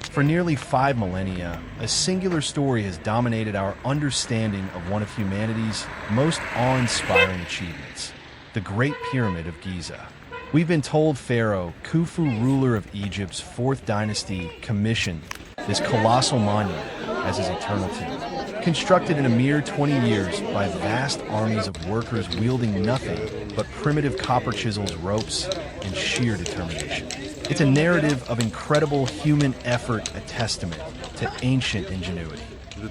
For nearly 5 millennia, a singular story has dominated our understanding of one of humanity's most awe-inspiring achievements, the Great Pyramid of Giza. We've been told Pharaoh Khufu, ruler of Egypt's 4th dynasty, commissioned this colossal monument as his eternal tomb, constructed in a mere 20 years by vast armies of workers wielding nothing but primitive copper chisels, ropes, and sheer determination. It's a narrative of incredible human effort, a testament to ancient ingenuity.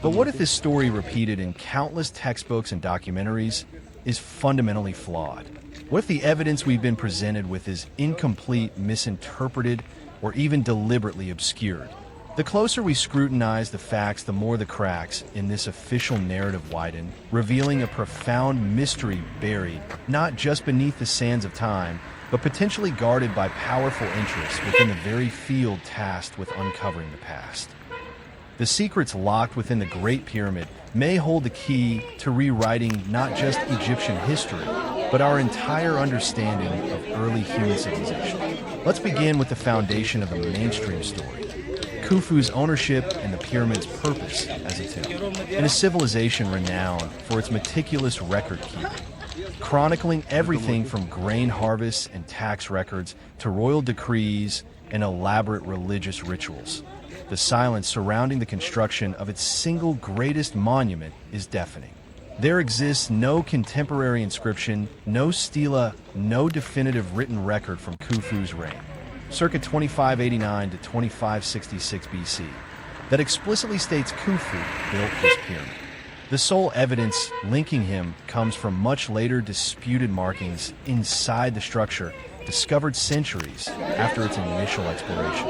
But what if this story, repeated in countless textbooks and documentaries, is fundamentally flawed? What if the evidence we've been presented with is incomplete, misinterpreted, or even deliberately obscured? The closer we scrutinize the facts, the more the cracks in this official narrative widen, revealing a profound mystery buried not just beneath the sands of time, but potentially guarded by powerful interests within the very field tasked with uncovering the past. The secrets locked within the Great Pyramid may hold the key to rewriting not just Egyptian history, but our entire understanding of early human civilization. Let's begin with the foundation of the mainstream story: Khufu's ownership and the pyramid's purpose as a tomb, in a civilization renowned for its meticulous record-keeping, chronicling everything from grain harvests and tax records to royal decrees and elaborate religious rituals. The silence surrounding the construction of its single greatest monument is deafening. There exists no contemporary inscription, no stela, no definitive written record from Khufu's reign, circa 2589 to 2566 BC, that explicitly states Khufu built this pyramid. The sole evidence linking him comes from much later disputed markings inside the structure, discovered centuries after its initial exploration.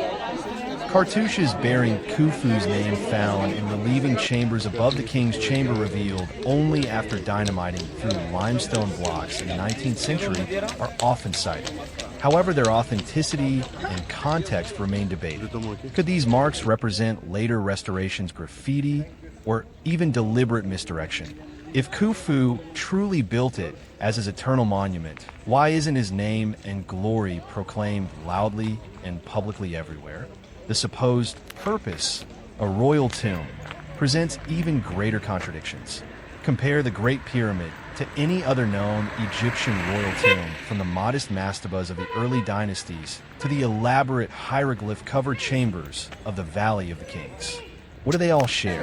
Cartouches bearing Khufu's name found in relieving chambers above the king's chamber, revealed only after dynamiting through limestone blocks in the 19th century, are often cited. However, their authenticity and context remain debated. Could these marks represent later restorations, graffiti, or even deliberate misdirection? If Khufu truly built it as his eternal monument, why isn't his name and glory proclaimed loudly and publicly everywhere? The supposed purpose, a royal tomb, presents even greater contradictions. Compare the Great Pyramid to any other known Egyptian royal tomb, from the modest mastabas of the early dynasties to the elaborate hieroglyph-covered chambers of the Valley of the Kings. What do they all share?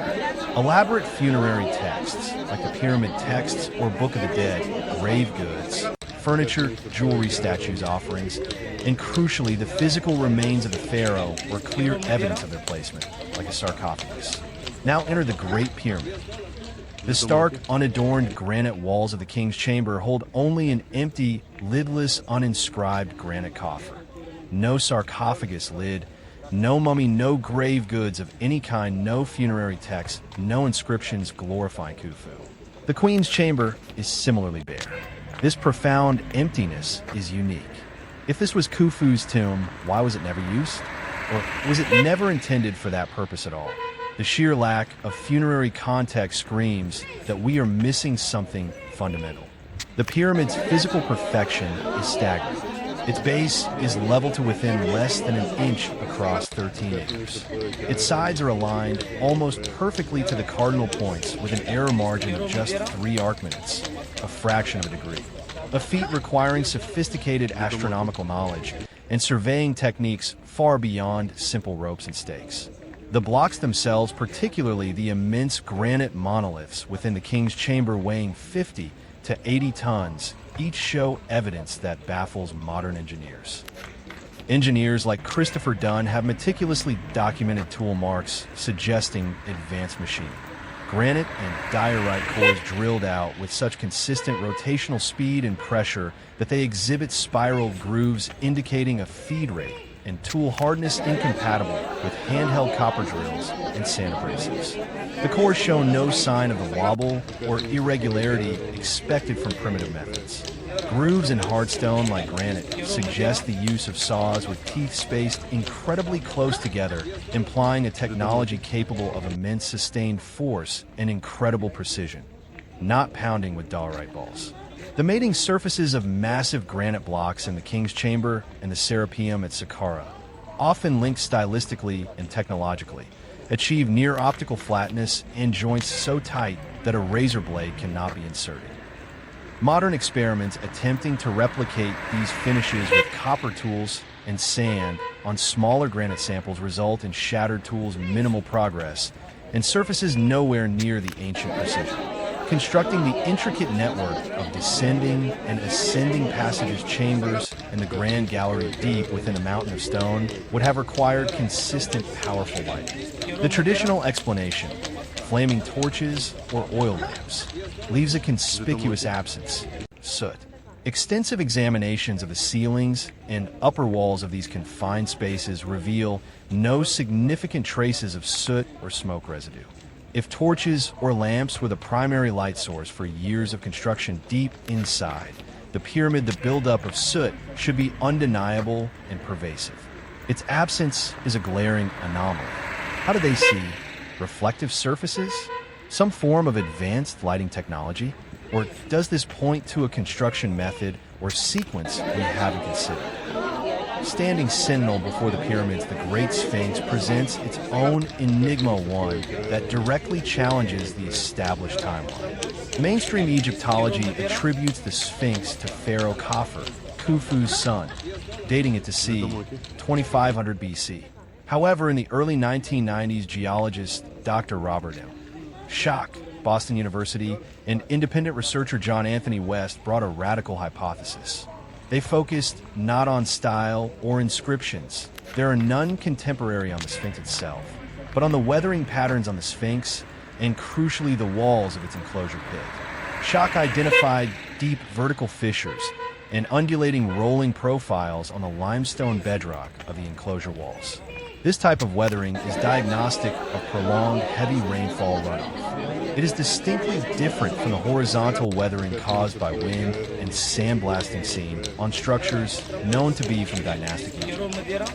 Elaborate funerary texts, like the Pyramid Texts or Book of the Dead, grave goods, furniture, jewelry, statues, offerings, and crucially, the physical remains of the pharaoh were clear evidence of their placement, like a sarcophagus. Now enter the Great Pyramid. The stark, unadorned granite walls of the king's chamber hold only an empty, lidless, uninscribed granite coffer. No sarcophagus lid, no mummy, no grave goods of any kind, no funerary text, no inscriptions glorifying Khufu. The queen's chamber is similarly bare. This profound emptiness is unique. If this was Khufu's tomb, why was it never used? Or was it never intended for that purpose at all? The sheer lack of funerary context screams that we are missing something fundamental. The pyramid's physical perfection is staggering. Its base is level to within less than an inch across 13 acres. Its sides are aligned almost perfectly to the cardinal points with an error margin of just 3 arc minutes, a fraction of a degree. A feat requiring sophisticated astronomical knowledge and surveying techniques far beyond simple ropes and stakes. The blocks themselves, particularly the immense granite monoliths within the king's chamber weighing 50 to 80 tons, each show evidence that baffles modern engineers. Engineers like Christopher Dunn have meticulously documented tool marks suggesting advanced machining. Granite and diorite cores drilled out with such consistent rotational speed and pressure that they exhibit spiral grooves indicating a feed rate and tool hardness incompatible with handheld copper drills and sand abrasives. The cores show no sign of the wobble or irregularity expected from primitive methods. Grooves in hard stone like granite suggest the use of saws with teeth spaced incredibly close together, implying a technology capable of immense sustained force and incredible precision, not pounding with diorite balls. The mating surfaces of massive granite blocks in the king's chamber and the Serapeum at Saqqara often linked stylistically and technologically, achieve near optical flatness and joints so tight that a razor blade cannot be inserted. Modern experiments attempting to replicate these finishes with copper tools and sand on smaller granite samples result in shattered tools, minimal progress, and surfaces nowhere near the ancient precision. Constructing the intricate network of descending and ascending passages, chambers, and the grand gallery deep within a mountain of stone would have required consistent, powerful lighting. The traditional explanation, flaming torches or oil lamps, leaves a conspicuous absence: soot. Extensive examinations of the ceilings and upper walls of these confined spaces reveal no significant traces of soot or smoke residue. If torches or lamps were the primary light source for years of construction deep inside the pyramid, the buildup of soot should be undeniable and pervasive. Its absence is a glaring anomaly. How do they see? Reflective surfaces? Some form of advanced lighting technology? Or does this point to a construction method or sequence we haven't considered? Standing sentinel before the pyramids, the Great Sphinx presents its own enigma, one that directly challenges the established timeline. Mainstream Egyptology attributes the Sphinx to Pharaoh Khufu's son, dating it to c. 2500 BC. However, in the early 1990s, geologist Dr. Robert M. Schoch, Boston University, and independent researcher John Anthony West brought a radical hypothesis. They focused not on style or inscriptions. There are none contemporary on the Sphinx itself, but on the weathering patterns on the Sphinx and, crucially, the walls of its enclosure pit. Schoch identified deep vertical fissures and undulating rolling profiles on the limestone bedrock of the enclosure walls. This type of weathering is diagnostic of prolonged heavy rainfall runoff. It is distinctly different from the horizontal weathering caused by wind and sandblasting seen on structures known to be from dynastic Egypt.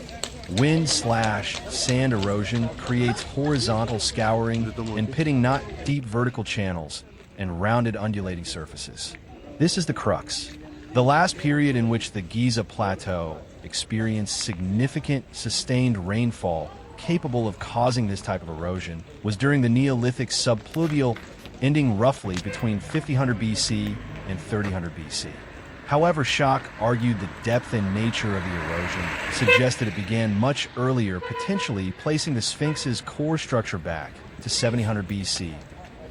Wind/sand erosion creates horizontal scouring and pitting, not deep vertical channels and rounded undulating surfaces. This is the crux. The last period in which the Giza Plateau experienced significant, sustained rainfall capable of causing this type of erosion was during the Neolithic subpluvial, ending roughly between 5000 BC and 3000 BC. However, Schoch argued the depth and nature of the erosion suggested it began much earlier, potentially placing the Sphinx's core structure back to 700 BC,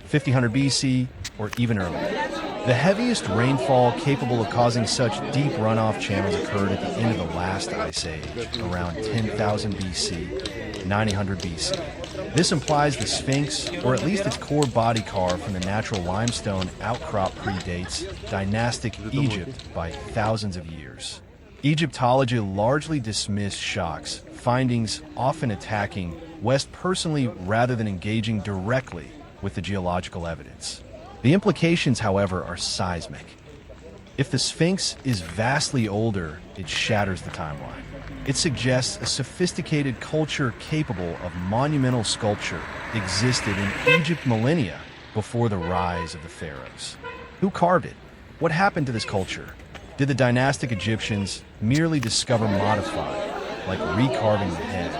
5000 BC, or even earlier. The heaviest rainfall capable of causing such deep runoff channels occurred at the end of the last ice age, around 10,000 BC, 900 BC. This implies the Sphinx, or at least its core body carved from the natural limestone outcrop, predates dynastic Egypt by thousands of years. Egyptology largely dismissed Schoch's findings, often attacking West personally rather than engaging directly with the geological evidence. The implications, however, are seismic. If the Sphinx is vastly older, it shatters the timeline. It suggests a sophisticated culture capable of monumental sculpture existed in Egypt millennia before the rise of the pharaohs. Who carved it? What happened to this culture? Did the dynastic Egyptians merely discover, modify, like recarving the head,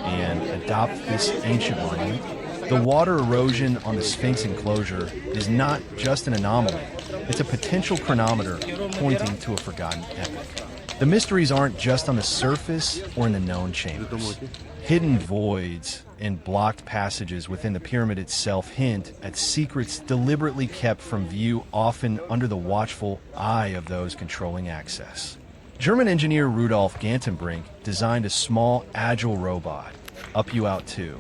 and adopt this ancient monument? The water erosion on the Sphinx enclosure is not just an anomaly, it's a potential chronometer pointing to a forgotten epoch. The mysteries aren't just on the surface or in the known chambers. Hidden voids and blocked passages within the pyramid itself hint at secrets deliberately kept from view, often under the watchful eye of those controlling access. German engineer Rudolf Gantenbrink designed a small, agile robot, Up You Out 2,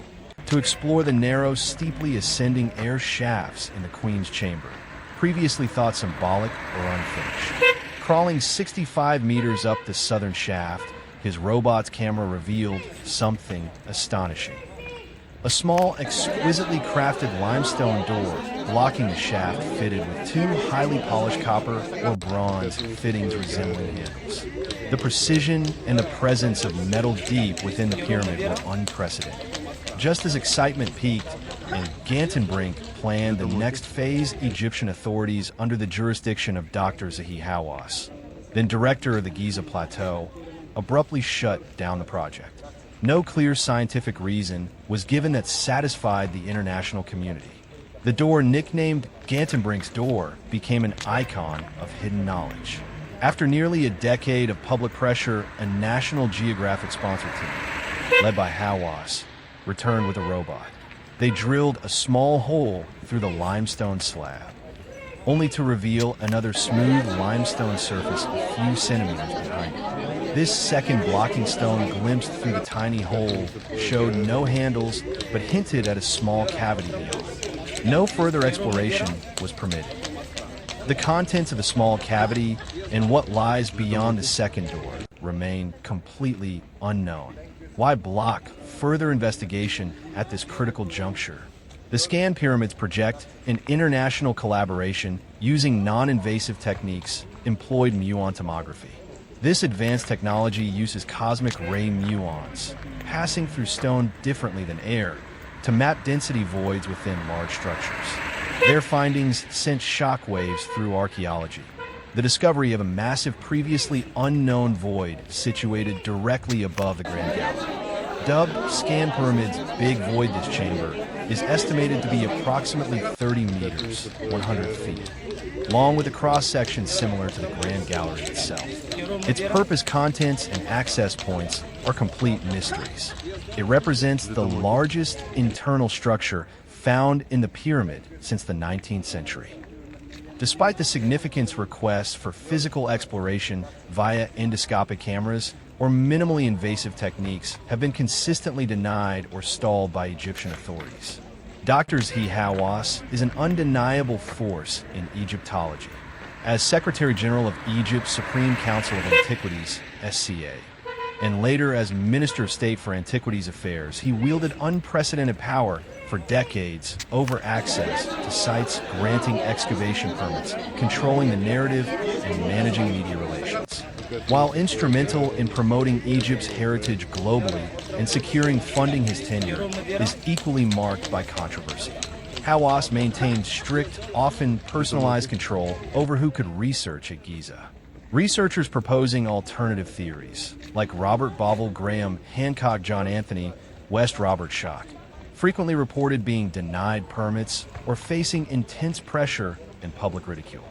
to explore the narrow, steeply ascending air shafts in the Queen's Chamber, previously thought symbolic or unfinished. Crawling 65 meters up the southern shaft, his robot's camera revealed something astonishing. A small, exquisitely crafted limestone door blocking the shaft, fitted with two highly polished copper or bronze fittings resembling handles. The precision and the presence of metal deep within the pyramid were unprecedented. Just as excitement peaked and Gantenbrink planned the next phase, Egyptian authorities, under the jurisdiction of Dr. Zahi Hawass, then director of the Giza Plateau, abruptly shut down the project. No clear scientific reason was given that satisfied the international community. The door, nicknamed Gantenbrink's door, became an icon of hidden knowledge. After nearly a decade of public pressure, a National Geographic-sponsored team, led by Hawass, returned with a robot. They drilled a small hole through the limestone slab, only to reveal another smooth limestone surface a few centimeters behind it. This second blocking stone glimpsed through the tiny hole showed no handles, but hinted at a small cavity beyond. No further exploration was permitted. The contents of the small cavity and what lies beyond the second door remain completely unknown. Why block further investigation at this critical juncture? The scan pyramids project an international collaboration using non-invasive techniques employed muon tomography. This advanced technology uses cosmic ray muons, passing through stone differently than air, to map density voids within large structures. Their findings sent shockwaves through archaeology. The discovery of a massive, previously unknown void situated directly above the Grand Gallery. Dubbed Scan Pyramid's Big Void, this chamber is estimated to be approximately 30 meters, 100 feet, long with a cross-section similar to the Grand Gallery itself. Its purpose, contents, and access points are complete mysteries. It represents the largest internal structure found in the pyramid since the 19th century. Despite the significance, requests for physical exploration via endoscopic cameras or minimally invasive techniques have been consistently denied or stalled by Egyptian authorities. Dr. Zahi Hawass is an undeniable force in Egyptology. As Secretary General of Egypt's Supreme Council of Antiquities, SCA, and later as Minister of State for Antiquities Affairs, he wielded unprecedented power for decades over access to sites, granting excavation permits, controlling the narrative, and managing media relations. While instrumental in promoting Egypt's heritage globally and securing funding, his tenure is equally marked by controversy. Hawass maintained strict, often personalized control over who could research at Giza. Researchers proposing alternative theories, like Robert Bauval, Graham Hancock, John Anthony, West Robert Schock, frequently reported being denied permits or facing intense pressure and public ridicule.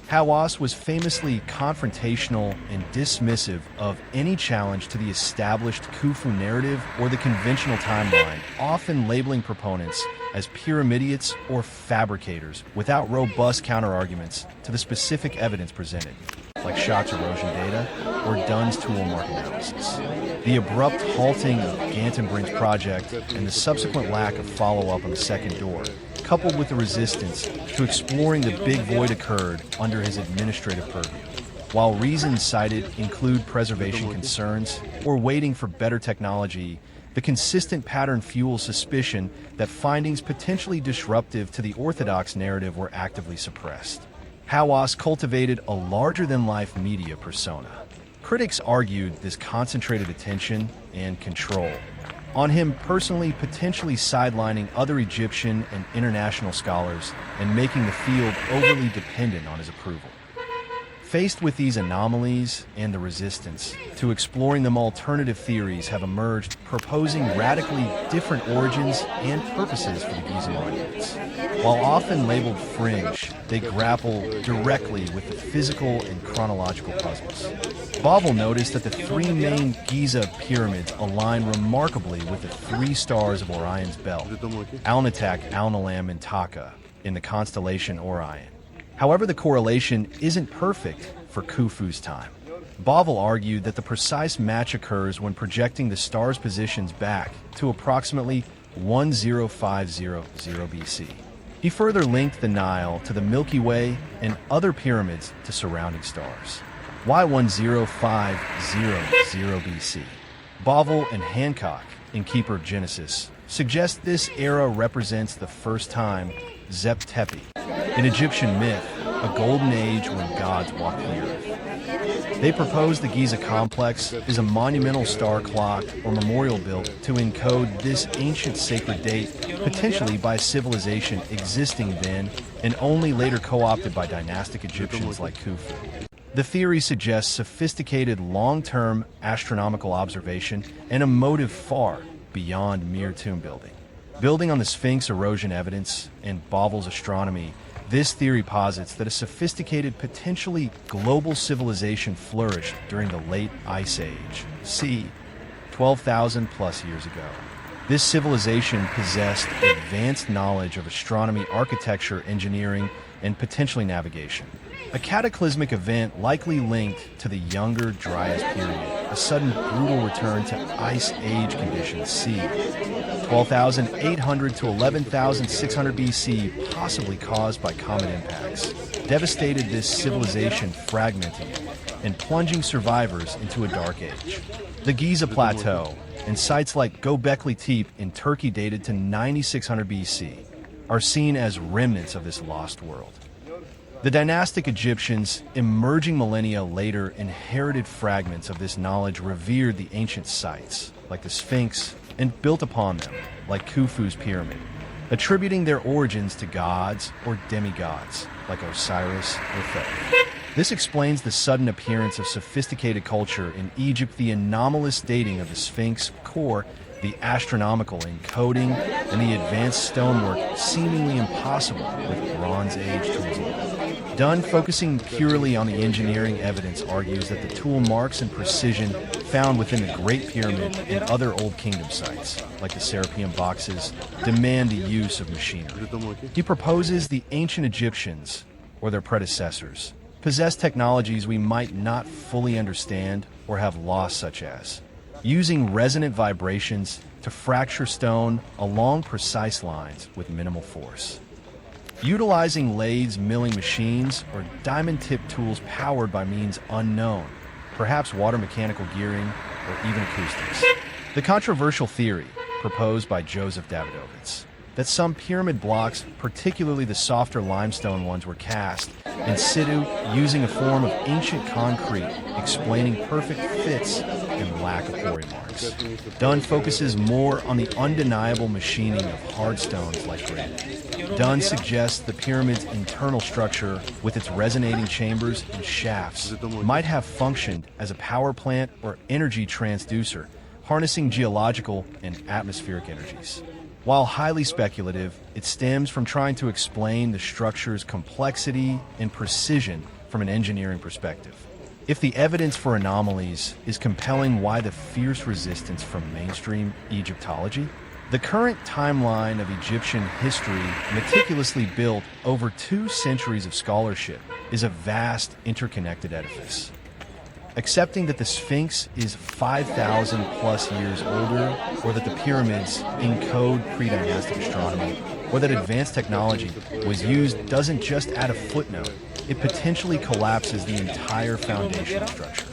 Hawass was famously confrontational and dismissive of any challenge to the established Khufu narrative or the conventional timeline, often labeling proponents as pyramidiates or fabricators without robust counterarguments to the specific evidence presented, like Schock's erosion data or Dunn's tool mark analysis. The abrupt halting of Gantenbrink's project and the subsequent lack of follow-up on the second door, coupled with the resistance to exploring the big void, occurred under his administrative purview. While reasons cited include preservation concerns or waiting for better technology, the consistent pattern fuels suspicion that findings potentially disruptive to the orthodox narrative were actively suppressed. Hawass cultivated a larger-than-life media persona. Critics argued this concentrated attention and control on him personally, potentially sidelining other Egyptian and international scholars and making the field overly dependent on his approval. Faced with these anomalies and the resistance to exploring them, alternative theories have emerged proposing radically different origins and purposes for the Giza monuments. While often labeled fringe, they grapple directly with the physical and chronological puzzles. Bauval noticed that the three main Giza pyramids align remarkably with the three stars of Orion's belt, Alnitak, Alnilam, and Taka, in the constellation Orion. However, the correlation isn't perfect for Khufu's time. Bauval argued that the precise match occurs when projecting the stars' positions back to approximately 10500 BC. He further linked the Nile to the Milky Way and other pyramids to surrounding stars. Why 10500 BC? Bauval and Hancock, in Keeper of Genesis, suggest this era represents the first time Zep Tepi, in Egyptian myth, a golden age when gods walked the earth. They propose the Giza complex is a monumental star clock or memorial built to encode this ancient sacred date, potentially by civilization existing then and only later co-opted by dynastic Egyptians like Khufu. The theory suggests sophisticated long-term astronomical observation and a motive far beyond mere tomb building. Building on the Sphinx erosion evidence and Bauvel's astronomy, this theory posits that a sophisticated, potentially global civilization flourished during the late Ice Age, c. 12,000 plus years ago. This civilization possessed advanced knowledge of astronomy, architecture, engineering, and potentially navigation. A cataclysmic event likely linked to the Younger Dryas period, a sudden brutal return to Ice Age conditions c. 12,800 to 11,600 BC, possibly caused by comet impacts, devastated this civilization, fragmenting it and plunging survivors into a dark age. The Giza Plateau and sites like Göbekli Tepe in Turkey dated to 9600 BC are seen as remnants of this lost world. The dynastic Egyptians, emerging millennia later, inherited fragments of this knowledge, revered the ancient sites, like the Sphinx, and built upon them, like Khufu's pyramid, attributing their origins to gods or demigods, like Osiris or Thoth. This explains the sudden appearance of sophisticated culture in Egypt, the anomalous dating of the Sphinx core, the astronomical encoding, and the advanced stonework seemingly impossible with Bronze Age tools alone. Dunn, focusing purely on the engineering evidence, argues that the tool marks and precision found within the Great Pyramid and other Old Kingdom sites, like the Serapeum boxes, demand the use of machinery. He proposes the ancient Egyptians, or their predecessors, possessed technologies we might not fully understand or have lost, such as using resonant vibrations to fracture stone along precise lines with minimal force, utilizing lathes, milling machines, or diamond-tipped tools powered by means unknown, perhaps water mechanical gearing or even acoustics. The controversial theory, proposed by Joseph Davidovitz, that some pyramid blocks, particularly the softer limestone ones, were cast in situ using a form of ancient concrete, explaining perfect fits and lack of quarry marks. Dunn focuses more on the undeniable machining of hard stones like granite. Dunn suggests the pyramid's internal structure, with its resonating chambers and shafts, might have functioned as a power plant or energy transducer, harnessing geological and atmospheric energies. While highly speculative, it stems from trying to explain the structure's complexity and precision from an engineering perspective. If the evidence for anomalies is compelling, why the fierce resistance from mainstream Egyptology? The current timeline of Egyptian history, meticulously built over 2 centuries of scholarship, is a vast, interconnected edifice. Accepting that the Sphinx is 5,000 plus years older, or that the pyramids encode pre-dynastic astronomy, or that advanced technology was used doesn't just add a footnote, it potentially collapses the entire foundational structure.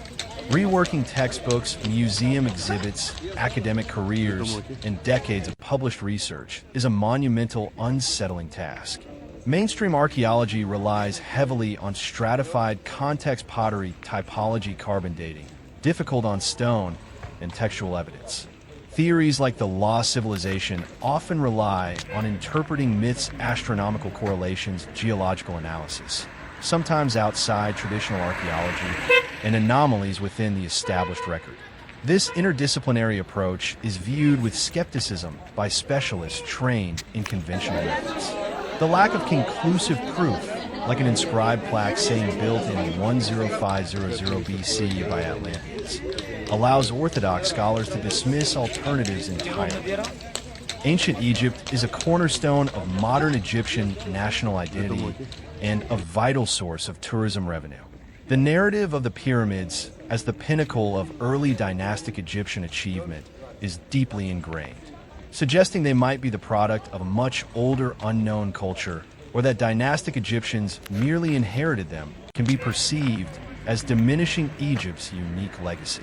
Reworking textbooks, museum exhibits, academic careers, and decades of published research is a monumental, unsettling task. Mainstream archaeology relies heavily on stratified context pottery, typology, carbon dating, difficult on stone, and textual evidence. Theories like the lost civilization often rely on interpreting myths, astronomical correlations, geological analysis, sometimes outside traditional archaeology, and anomalies within the established record. This interdisciplinary approach is viewed with skepticism by specialists trained in conventional methods. The lack of conclusive proof, like an inscribed plaque saying built in 10500 BC by Atlanteans, allows Orthodox scholars to dismiss alternatives entirely. Ancient Egypt is a cornerstone of modern Egyptian national identity and a vital source of tourism revenue. The narrative of the pyramids as the pinnacle of early dynastic Egyptian achievement is deeply ingrained, suggesting they might be the product of a much older, unknown culture, or that dynastic Egyptians merely inherited them, can be perceived as diminishing Egypt's unique legacy.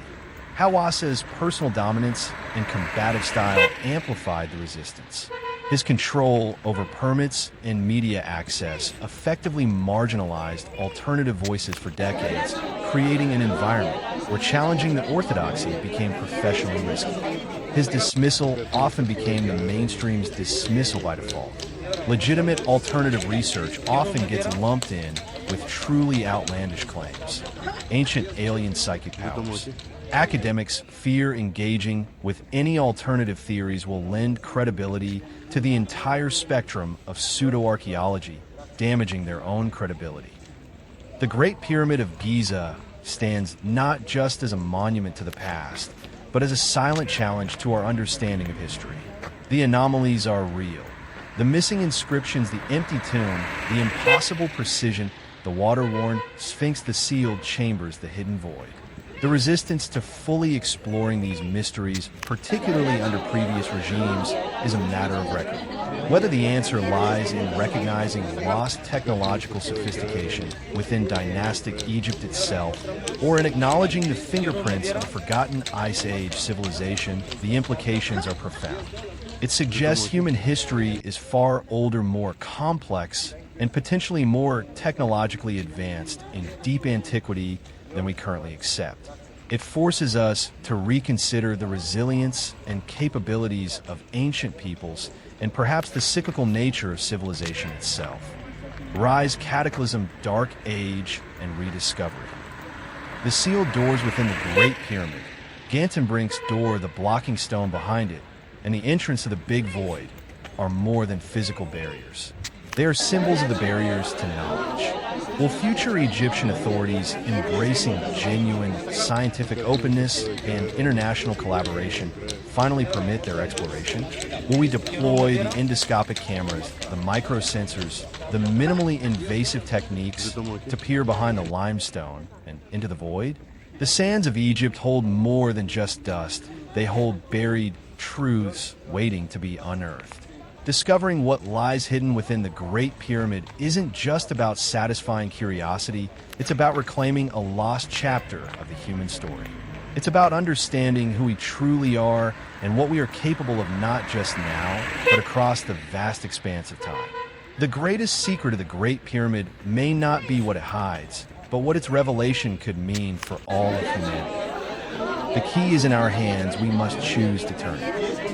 Hawass's personal dominance and combative style amplified the resistance. His control over permits and media access effectively marginalized alternative voices for decades, creating an environment where challenging the orthodoxy became professionally risky. His dismissal often became the mainstream's dismissal by default. Legitimate alternative research often gets lumped in with truly outlandish claims. Ancient alien psychic powers. Academics fear engaging with any alternative theories will lend credibility to the entire spectrum of pseudo-archaeology, damaging their own credibility. The Great Pyramid of Giza stands not just as a monument to the past, but as a silent challenge to our understanding of history. The anomalies are real. The missing inscriptions, the empty tomb, the impossible precision, the water-worn Sphinx, the sealed chambers, the hidden void. The resistance to fully exploring these mysteries, particularly under previous regimes, is a matter of record. Whether the answer lies in recognizing lost technological sophistication within dynastic Egypt itself, or in acknowledging the fingerprints of a forgotten Ice Age civilization, the implications are profound. It suggests human history is far older, more complex, and potentially more technologically advanced in deep antiquity than we currently accept. It forces us to reconsider the resilience and capabilities of ancient peoples and perhaps the cyclical nature of civilization itself. Rise, cataclysm, dark age, and rediscovery. The sealed doors within the Great Pyramid, Gantenbrink's door, the blocking stone behind it, and the entrance to the Big Void are more than physical barriers. They are symbols of the barriers to knowledge. Will future Egyptian authorities, embracing genuine scientific openness and international collaboration, finally permit their exploration? Will we deploy the endoscopic cameras, the microsensors, the minimally invasive techniques to peer behind the limestone and into the void? The sands of Egypt hold more than just dust. They hold buried truths waiting to be unearthed. Discovering what lies hidden within the Great Pyramid isn't just about satisfying curiosity, it's about reclaiming a lost chapter of the human story. It's about understanding who we truly are and what we are capable of not just now, but across the vast expanse of time. The greatest secret of the Great Pyramid may not be what it hides, but what its revelation could mean for all of humanity. The key is in our hands. We must choose to turn it.